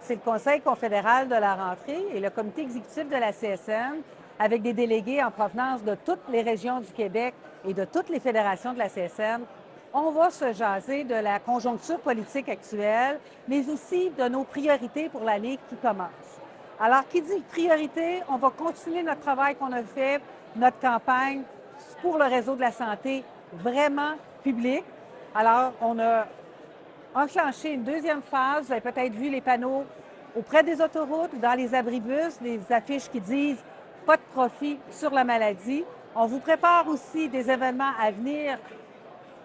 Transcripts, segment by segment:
c'est le Conseil confédéral de la rentrée et le comité exécutif de la CSN, avec des délégués en provenance de toutes les régions du Québec et de toutes les fédérations de la CSN. On va se jaser de la conjoncture politique actuelle, mais aussi de nos priorités pour l'année qui commence. Alors, qui dit priorité, on va continuer notre travail qu'on a fait, notre campagne pour le réseau de la santé vraiment public. Alors, on a enclenché une deuxième phase. Vous avez peut-être vu les panneaux auprès des autoroutes ou dans les abribus, des affiches qui disent « Pas de profit sur la maladie ». On vous prépare aussi des événements à venir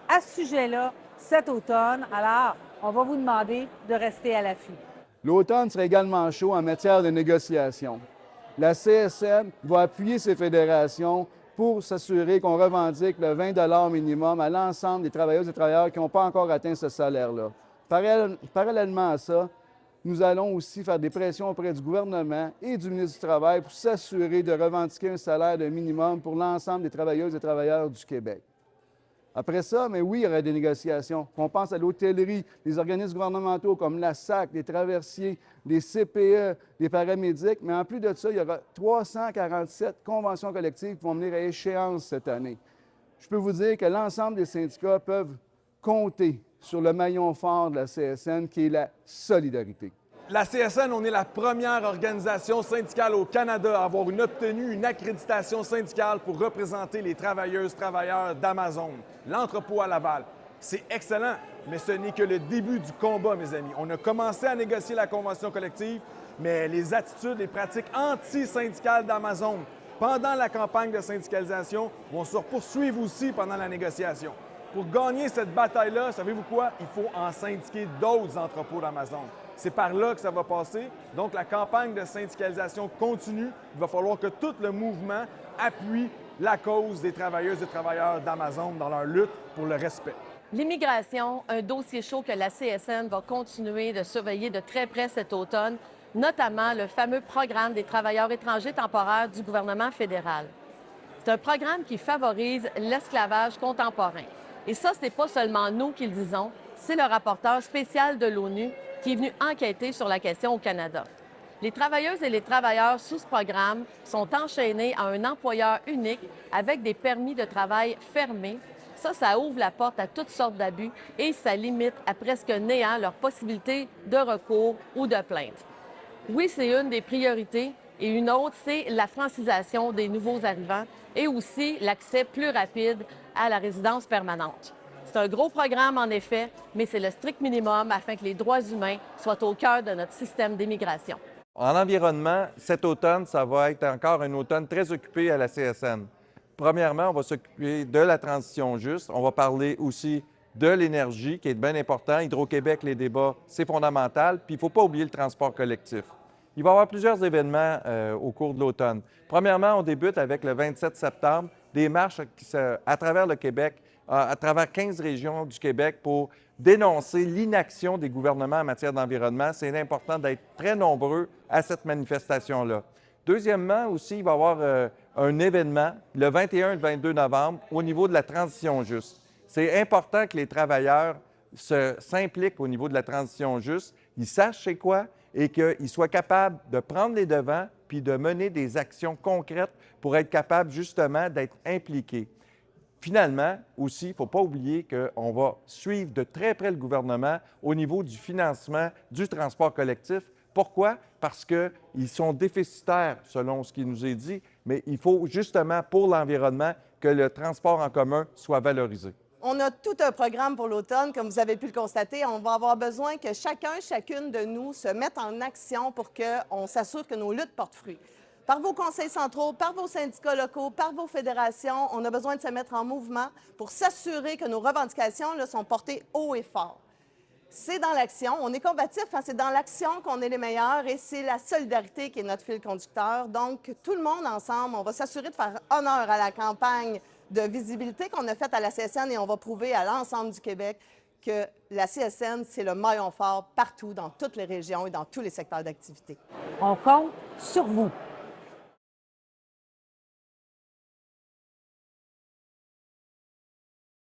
à ce sujet-là cet automne. Alors, on va vous demander de rester à l'affût. L'automne sera également chaud en matière de négociation. La CSN va appuyer ces fédérations pour s'assurer qu'on revendique le 20 minimum à l'ensemble des travailleuses et travailleurs qui n'ont pas encore atteint ce salaire-là. Parallèlement à ça, nous allons aussi faire des pressions auprès du gouvernement et du ministre du Travail pour s'assurer de revendiquer un salaire de minimum pour l'ensemble des travailleuses et travailleurs du Québec. Après ça, mais oui, il y aura des négociations. On pense à l'hôtellerie, les organismes gouvernementaux comme la SAC, les traversiers, les CPE, les paramédics, mais en plus de ça, il y aura 347 conventions collectives qui vont venir à échéance cette année. Je peux vous dire que l'ensemble des syndicats peuvent compter sur le maillon fort de la CSN, qui est la solidarité. La CSN, on est la première organisation syndicale au Canada à avoir obtenu une accréditation syndicale pour représenter les travailleuses, travailleurs d'Amazon, l'entrepôt à Laval. C'est excellent, mais ce n'est que le début du combat, mes amis. On a commencé à négocier la convention collective, mais les attitudes, les pratiques anti-syndicales d'Amazon pendant la campagne de syndicalisation vont se poursuivre aussi pendant la négociation. Pour gagner cette bataille-là, savez-vous quoi? Il faut en syndiquer d'autres entrepôts d'Amazon. C'est par là que ça va passer. Donc, la campagne de syndicalisation continue. Il va falloir que tout le mouvement appuie la cause des travailleuses et travailleurs d'Amazon dans leur lutte pour le respect. L'immigration, un dossier chaud que la CSN va continuer de surveiller de très près cet automne, notamment le fameux programme des travailleurs étrangers temporaires du gouvernement fédéral. C'est un programme qui favorise l'esclavage contemporain. Et ça, ce n'est pas seulement nous qui le disons, c'est le rapporteur spécial de l'ONU qui est venu enquêter sur la question au Canada. Les travailleuses et les travailleurs sous ce programme sont enchaînés à un employeur unique avec des permis de travail fermés. Ça ouvre la porte à toutes sortes d'abus et ça limite à presque néant leurs possibilités de recours ou de plainte. Oui, c'est une des priorités et une autre, c'est la francisation des nouveaux arrivants et aussi l'accès plus rapide à la résidence permanente. C'est un gros programme, en effet, mais c'est le strict minimum afin que les droits humains soient au cœur de notre système d'immigration. En environnement, cet automne, ça va être encore un automne très occupé à la CSN. Premièrement, on va s'occuper de la transition juste. On va parler aussi de l'énergie, qui est bien important. Hydro-Québec, les débats, c'est fondamental. Puis il ne faut pas oublier le transport collectif. Il va y avoir plusieurs événements au cours de l'automne. Premièrement, on débute avec le 27 septembre, des marches à travers le Québec, à travers 15 régions du Québec pour dénoncer l'inaction des gouvernements en matière d'environnement. C'est important d'être très nombreux à cette manifestation-là. Deuxièmement, aussi, il va y avoir un événement le 21 et le 22 novembre au niveau de la transition juste. C'est important que les travailleurs s'impliquent au niveau de la transition juste, ils sachent c'est quoi et qu'ils soient capables de prendre les devants puis de mener des actions concrètes pour être capables justement d'être impliqués. Finalement, aussi, il ne faut pas oublier qu'on va suivre de très près le gouvernement au niveau du financement du transport collectif. Pourquoi? Parce qu'ils sont déficitaires, selon ce qui nous est dit, mais il faut justement, pour l'environnement, que le transport en commun soit valorisé. On a tout un programme pour l'automne, comme vous avez pu le constater. On va avoir besoin que chacune de nous se mette en action pour qu'on s'assure que nos luttes portent fruit. Par vos conseils centraux, par vos syndicats locaux, par vos fédérations, on a besoin de se mettre en mouvement pour s'assurer que nos revendications là, sont portées haut et fort. C'est dans l'action, on est combatif, hein, c'est dans l'action qu'on est les meilleurs et c'est la solidarité qui est notre fil conducteur. Donc, tout le monde ensemble, on va s'assurer de faire honneur à la campagne de visibilité qu'on a faite à la CSN et on va prouver à l'ensemble du Québec que la CSN, c'est le maillon fort partout, dans toutes les régions et dans tous les secteurs d'activité. On compte sur vous.